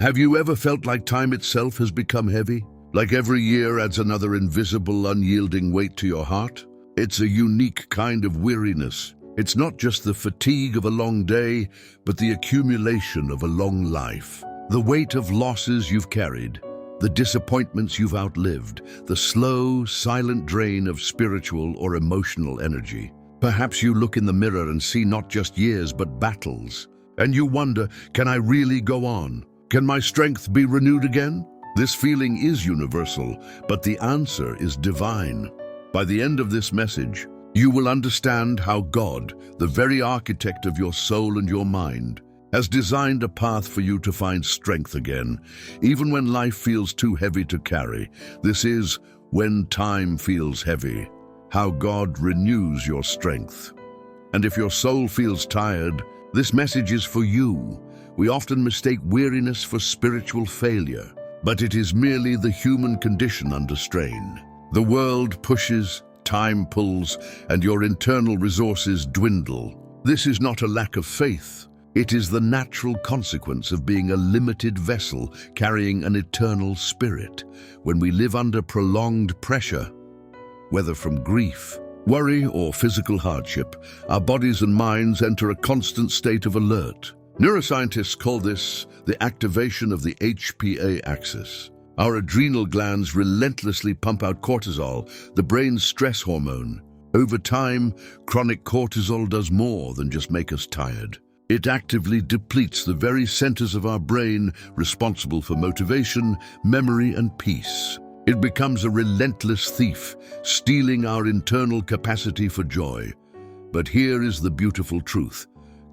Have you ever felt like time itself has become heavy? Like every year adds another invisible, unyielding weight to your heart? It's a unique kind of weariness. It's not just the fatigue of a long day, but the accumulation of a long life. The weight of losses you've carried, the disappointments you've outlived, the slow, silent drain of spiritual or emotional energy. Perhaps you look in the mirror and see not just years, but battles. And you wonder, can I really go on? Can my strength be renewed again? This feeling is universal, but the answer is divine. By the end of this message, you will understand how God, the very architect of your soul and your mind, has designed a path for you to find strength again, even when life feels too heavy to carry. This is When Time Feels Heavy, how God renews your strength. And if your soul feels tired, this message is for you. We often mistake weariness for spiritual failure, but it is merely the human condition under strain. The world pushes, time pulls, and your internal resources dwindle. This is not a lack of faith. It is the natural consequence of being a limited vessel carrying an eternal spirit. When we live under prolonged pressure, whether from grief, worry, or physical hardship, our bodies and minds enter a constant state of alert. Neuroscientists call this the activation of the HPA axis. Our adrenal glands relentlessly pump out cortisol, the brain's stress hormone. Over time, chronic cortisol does more than just make us tired. It actively depletes the very centers of our brain responsible for motivation, memory, and peace. It becomes a relentless thief, stealing our internal capacity for joy. But here is the beautiful truth.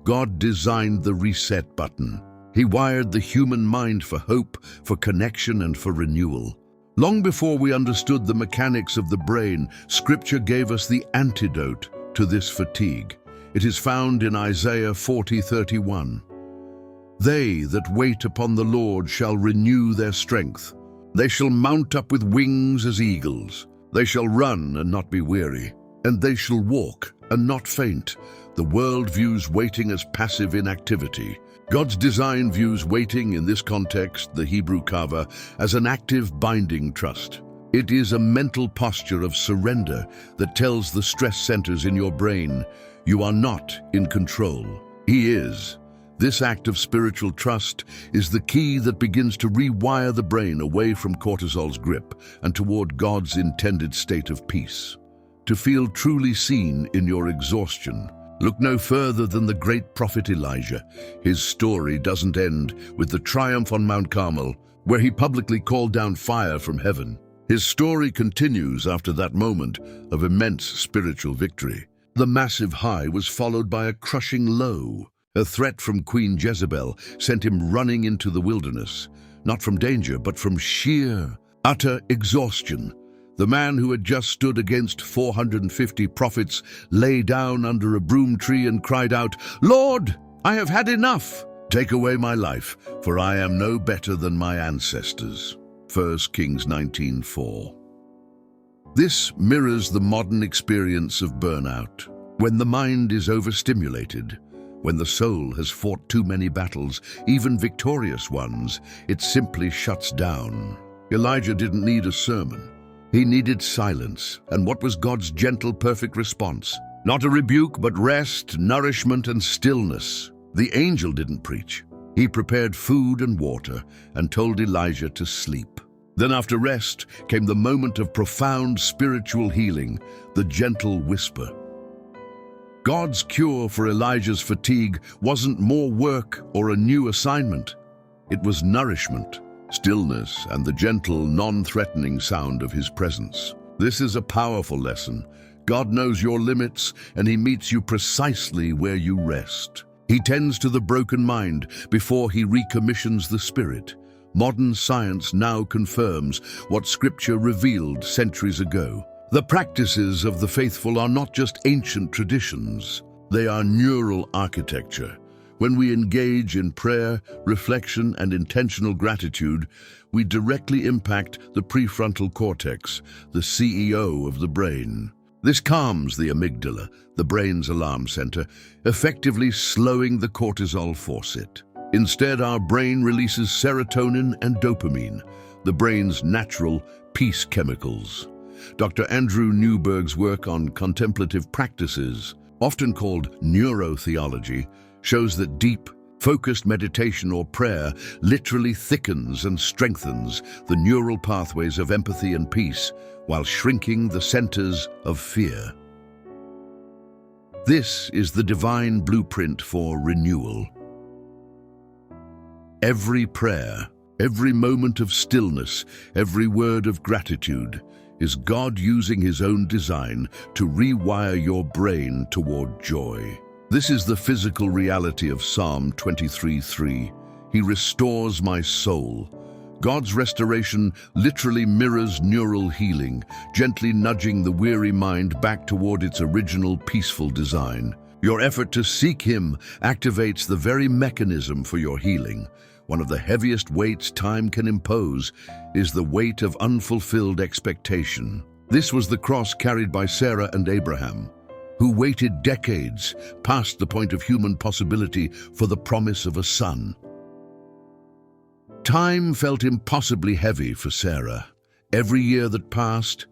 God designed the reset button. He wired the human mind for hope, for connection, and for renewal. Long before we understood the mechanics of the brain, Scripture gave us the antidote to this fatigue. It is found in Isaiah 40:31. They that wait upon the Lord shall renew their strength. They shall mount up with wings as eagles. They shall run and not be weary, and they shall walk and not faint. The world views waiting as passive inactivity. God's design views waiting, in this context, the Hebrew kava, as an active binding trust. It is a mental posture of surrender that tells the stress centers in your brain, you are not in control. He is. This act of spiritual trust is the key that begins to rewire the brain away from cortisol's grip and toward God's intended state of peace. To feel truly seen in your exhaustion, look no further than the great prophet Elijah. His story doesn't end with the triumph on Mount Carmel, where he publicly called down fire from heaven. His story continues after that moment of immense spiritual victory. The massive high was followed by a crushing low. A threat from Queen Jezebel sent him running into the wilderness, not from danger, but from sheer, utter exhaustion. The man who had just stood against 450 prophets lay down under a broom tree and cried out, "Lord, I have had enough. Take away my life, for I am no better than my ancestors." 1 Kings 19:4. This mirrors the modern experience of burnout. When the mind is overstimulated, when the soul has fought too many battles, even victorious ones, it simply shuts down. Elijah didn't need a sermon. He needed silence. And what was God's gentle, perfect response? Not a rebuke, but rest, nourishment, and stillness. The angel didn't preach. He prepared food and water and told Elijah to sleep. Then after rest came the moment of profound spiritual healing, the gentle whisper. God's cure for Elijah's fatigue wasn't more work or a new assignment. It was nourishment, stillness, and the gentle, non-threatening sound of his presence. This is a powerful lesson. God knows your limits, and he meets you precisely where you rest. He tends to the broken mind before he recommissions the spirit. Modern science now confirms what Scripture revealed centuries ago. The practices of the faithful are not just ancient traditions. They are neural architecture. When we engage in prayer, reflection, and intentional gratitude, we directly impact the prefrontal cortex, the CEO of the brain. This calms the amygdala, the brain's alarm center, effectively slowing the cortisol faucet. Instead, our brain releases serotonin and dopamine, the brain's natural peace chemicals. Dr. Andrew Newberg's work on contemplative practices, often called neurotheology, shows that deep, focused meditation or prayer literally thickens and strengthens the neural pathways of empathy and peace while shrinking the centers of fear. This is the divine blueprint for renewal. Every prayer, every moment of stillness, every word of gratitude is God using His own design to rewire your brain toward joy. This is the physical reality of Psalm 23:3. He restores my soul. God's restoration literally mirrors neural healing, gently nudging the weary mind back toward its original peaceful design. Your effort to seek Him activates the very mechanism for your healing. One of the heaviest weights time can impose is the weight of unfulfilled expectation. This was the cross carried by Sarah and Abraham, who waited decades past the point of human possibility for the promise of a son. Time felt impossibly heavy for Sarah. Every year that passed,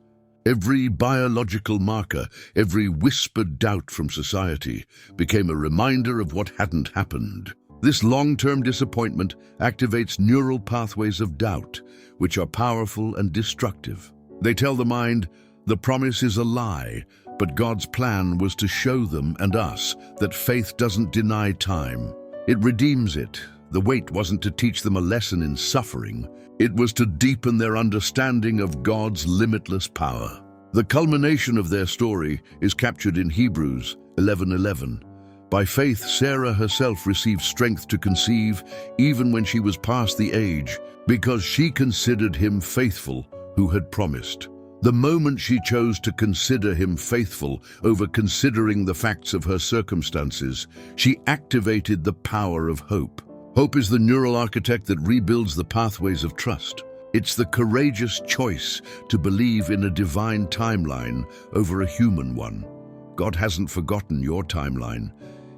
every biological marker, every whispered doubt from society became a reminder of what hadn't happened. This long-term disappointment activates neural pathways of doubt, which are powerful and destructive. They tell the mind, the promise is a lie, but God's plan was to show them and us that faith doesn't deny time. It redeems it. The wait wasn't to teach them a lesson in suffering. It was to deepen their understanding of God's limitless power. The culmination of their story is captured in Hebrews 11:11. By faith, Sarah herself received strength to conceive even when she was past the age, because she considered him faithful who had promised. The moment she chose to consider him faithful over considering the facts of her circumstances, she activated the power of hope. Hope is the neural architect that rebuilds the pathways of trust. It's the courageous choice to believe in a divine timeline over a human one. God hasn't forgotten your timeline.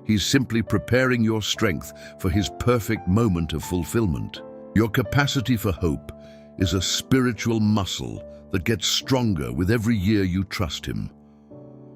He's simply preparing your strength for His perfect moment of fulfillment. Your capacity for hope is a spiritual muscle that gets stronger with every year you trust Him.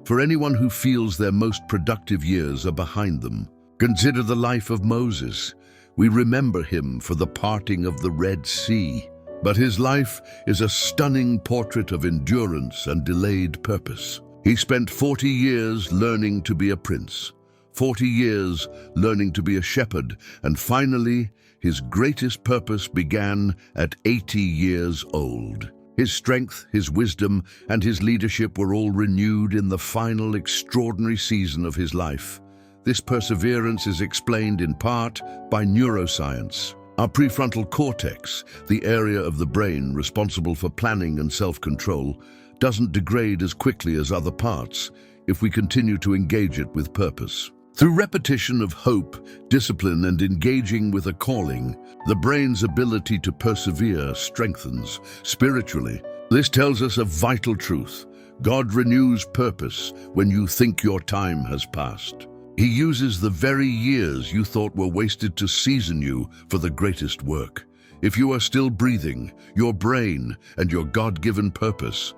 For anyone who feels their most productive years are behind them, consider the life of Moses. We remember him for the parting of the Red Sea, but his life is a stunning portrait of endurance and delayed purpose. He spent 40 years learning to be a prince, 40 years learning to be a shepherd, and finally, his greatest purpose began at 80 years old. His strength, his wisdom, and his leadership were all renewed in the final extraordinary season of his life. This perseverance is explained in part by neuroscience. Our prefrontal cortex, the area of the brain responsible for planning and self-control, doesn't degrade as quickly as other parts if we continue to engage it with purpose. Through repetition of hope, discipline, and engaging with a calling, the brain's ability to persevere strengthens. Spiritually, this tells us a vital truth. God renews purpose when you think your time has passed. He uses the very years you thought were wasted to season you for the greatest work. If you are still breathing, your brain and your God-given purpose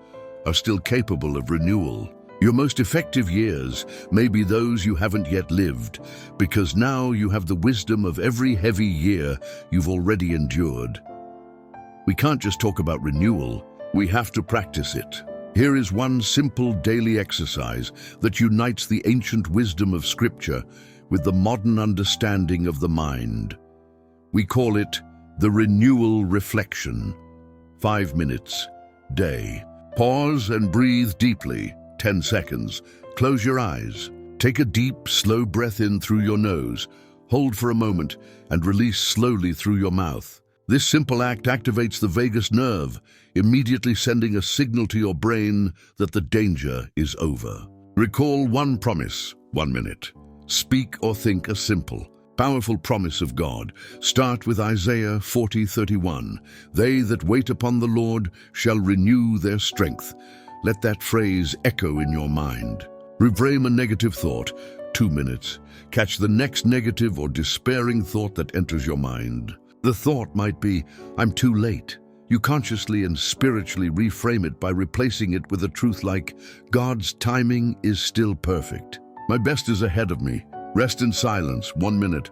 are still capable of renewal. Your most effective years may be those you haven't yet lived, because now you have the wisdom of every heavy year you've already endured. We can't just talk about renewal, we have to practice it. Here is one simple daily exercise that unites the ancient wisdom of Scripture with the modern understanding of the mind. We call it the renewal reflection. 5 minutes, day. Pause and breathe deeply, 10 seconds. Close your eyes. Take a deep, slow breath in through your nose. Hold for a moment and release slowly through your mouth. This simple act activates the vagus nerve, immediately sending a signal to your brain that the danger is over. Recall one promise, 1 minute. Speak or think a simple, powerful promise of God. Start with Isaiah 40:31. They that wait upon the Lord shall renew their strength. Let that phrase echo in your mind. Reframe a negative thought. 2 minutes, catch the next negative or despairing thought that enters your mind. The thought might be, "I'm too late." You consciously and spiritually reframe it by replacing it with a truth like, "God's timing is still perfect. My best is ahead of me." Rest in silence, 1 minute.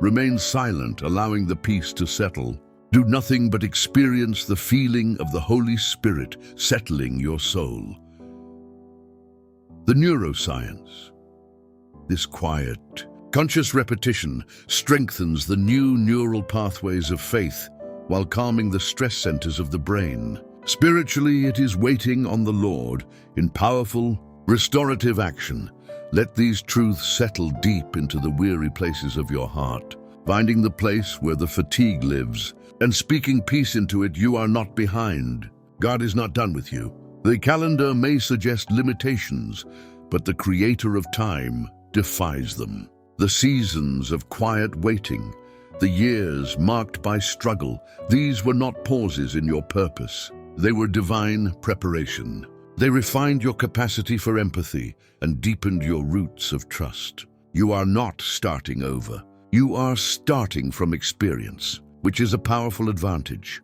Remain silent, allowing the peace to settle. Do nothing but experience the feeling of the Holy Spirit settling your soul. The neuroscience. This quiet, conscious repetition strengthens the new neural pathways of faith while calming the stress centers of the brain. Spiritually, it is waiting on the Lord in powerful, restorative action. Let these truths settle deep into the weary places of your heart, finding the place where the fatigue lives, and speaking peace into it. You are not behind. God is not done with you. The calendar may suggest limitations, but the Creator of time defies them. The seasons of quiet waiting, the years marked by struggle, these were not pauses in your purpose. They were divine preparation. They refined your capacity for empathy and deepened your roots of trust. You are not starting over. You are starting from experience, which is a powerful advantage.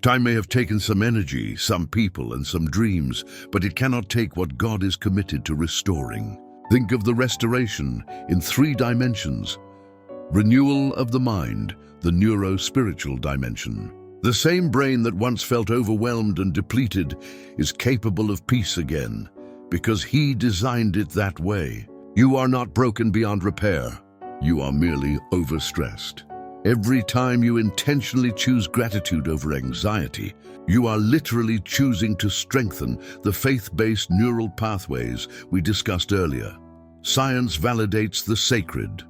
Time may have taken some energy, some people, and some dreams, but it cannot take what God is committed to restoring. Think of the restoration in 3 dimensions. Renewal of the mind, the neuro-spiritual dimension. The same brain that once felt overwhelmed and depleted is capable of peace again, because He designed it that way. You are not broken beyond repair. You are merely overstressed. Every time you intentionally choose gratitude over anxiety, you are literally choosing to strengthen the faith-based neural pathways we discussed earlier. Science validates the sacred,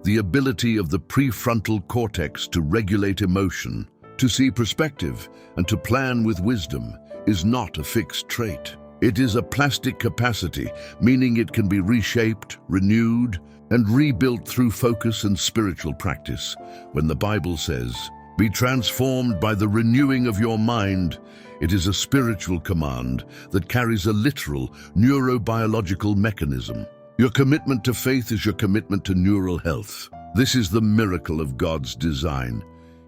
the ability of the prefrontal cortex to regulate emotion, to see perspective, and to plan with wisdom is not a fixed trait. It is a plastic capacity, meaning it can be reshaped, renewed, and rebuilt through focus and spiritual practice. When the Bible says, "Be transformed by the renewing of your mind," it is a spiritual command that carries a literal neurobiological mechanism. Your commitment to faith is your commitment to neural health. This is the miracle of God's design.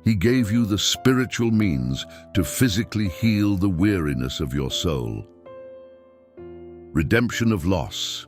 He gave you the spiritual means to physically heal the weariness of your soul. Redemption of loss.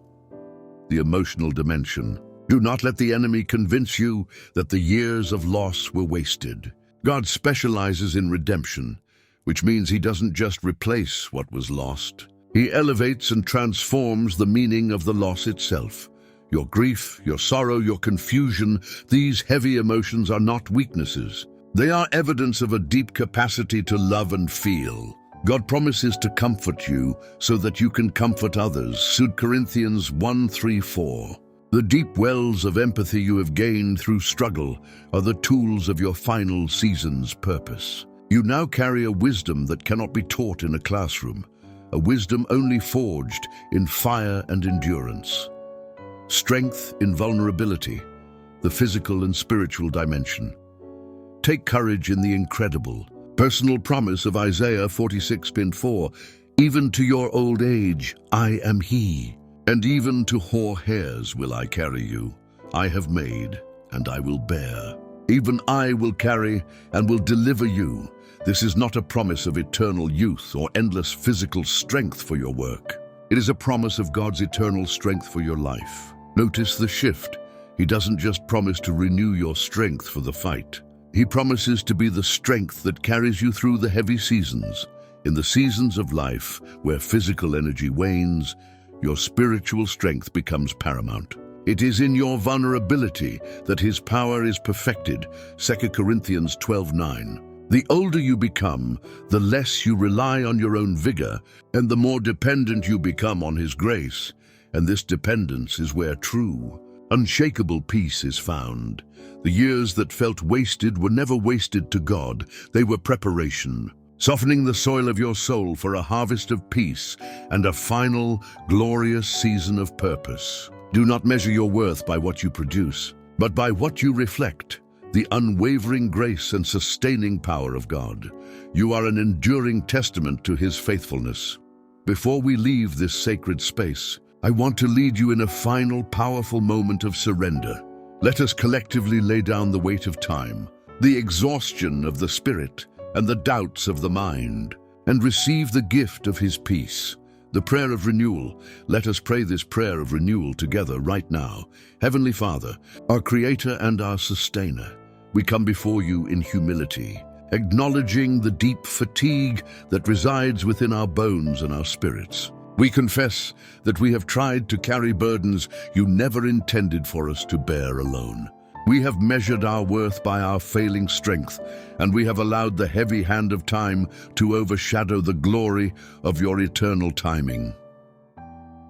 The emotional dimension. Do not let the enemy convince you that the years of loss were wasted. God specializes in redemption, which means He doesn't just replace what was lost. He elevates and transforms the meaning of the loss itself. Your grief, your sorrow, your confusion, these heavy emotions are not weaknesses. They are evidence of a deep capacity to love and feel. God promises to comfort you so that you can comfort others. 2 Corinthians 1:3-4. The deep wells of empathy you have gained through struggle are the tools of your final season's purpose. You now carry a wisdom that cannot be taught in a classroom, a wisdom only forged in fire and endurance. Strength in vulnerability, the physical and spiritual dimension. Take courage in the incredible. Personal promise of Isaiah 46:4, "Even to your old age, I am He, and even to hoar hairs will I carry you. I have made, and I will bear. Even I will carry and will deliver you." This is not a promise of eternal youth or endless physical strength for your work. It is a promise of God's eternal strength for your life. Notice the shift. He doesn't just promise to renew your strength for the fight. He promises to be the strength that carries you through the heavy seasons. In the seasons of life where physical energy wanes, your spiritual strength becomes paramount. It is in your vulnerability that His power is perfected. 2 Corinthians 12:9. The older you become, the less you rely on your own vigor, and the more dependent you become on His grace. And this dependence is where true, unshakable peace is found. The years that felt wasted were never wasted to God. They were preparation, softening the soil of your soul for a harvest of peace and a final, glorious season of purpose. Do not measure your worth by what you produce, but by what you reflect, the unwavering grace and sustaining power of God. You are an enduring testament to His faithfulness. Before we leave this sacred space, I want to lead you in a final, powerful moment of surrender. Let us collectively lay down the weight of time, the exhaustion of the spirit, and the doubts of the mind, and receive the gift of His peace. The prayer of renewal. Let us pray this prayer of renewal together right now. Heavenly Father, our Creator and our Sustainer, we come before you in humility, acknowledging the deep fatigue that resides within our bones and our spirits. We confess that we have tried to carry burdens you never intended for us to bear alone. We have measured our worth by our failing strength, and we have allowed the heavy hand of time to overshadow the glory of your eternal timing.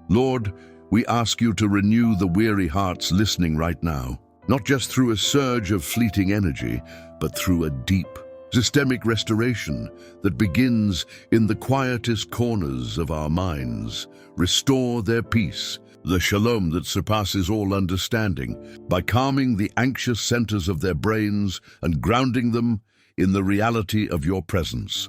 Lord, we ask you to renew the weary hearts listening right now, not just through a surge of fleeting energy, but through a deep, systemic restoration that begins in the quietest corners of our minds. Restore their peace, the shalom that surpasses all understanding, by calming the anxious centers of their brains and grounding them in the reality of your presence.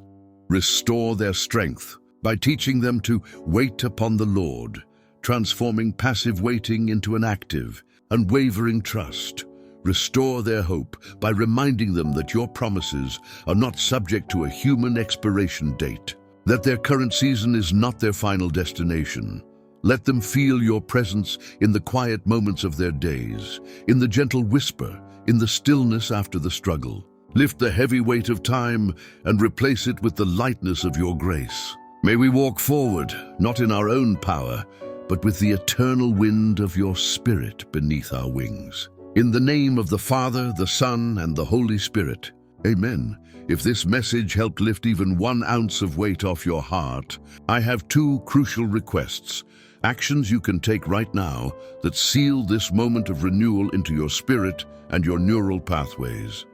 Restore their strength by teaching them to wait upon the Lord, transforming passive waiting into an active, unwavering trust. Restore their hope by reminding them that your promises are not subject to a human expiration date, that their current season is not their final destination. Let them feel your presence in the quiet moments of their days, in the gentle whisper, in the stillness after the struggle. Lift the heavy weight of time and replace it with the lightness of your grace. May we walk forward, not in our own power, but with the eternal wind of your Spirit beneath our wings. In the name of the Father, the Son, and the Holy Spirit. Amen. If this message helped lift even 1 ounce of weight off your heart, I have 2 crucial requests. Actions you can take right now that seal this moment of renewal into your spirit and your neural pathways.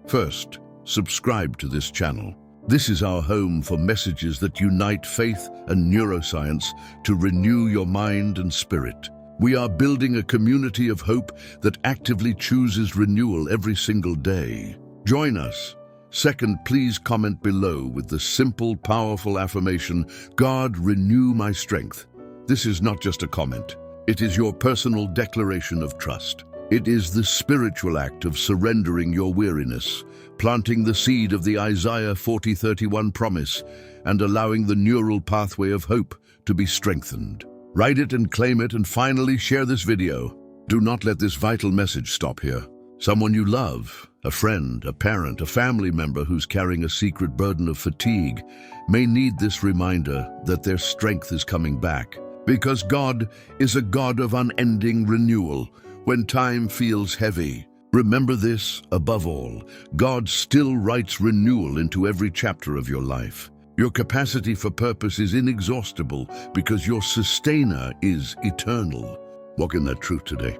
First, subscribe to this channel. This is our home for messages that unite faith and neuroscience to renew your mind and spirit. We are building a community of hope that actively chooses renewal every single day. Join us. Second, please comment below with the simple, powerful affirmation, God, renew my strength. This is not just a comment. It is your personal declaration of trust. It is the spiritual act of surrendering your weariness, planting the seed of the Isaiah 40:31 promise, and allowing the neural pathway of hope to be strengthened. Write it and claim it, and finally share this video. Do not let this vital message stop here. Someone you love, a friend, a parent, a family member who's carrying a secret burden of fatigue, may need this reminder that their strength is coming back. Because God is a God of unending renewal. When time feels heavy, remember this, above all, God still writes renewal into every chapter of your life. Your capacity for purpose is inexhaustible because your sustainer is eternal. Walk in that truth today.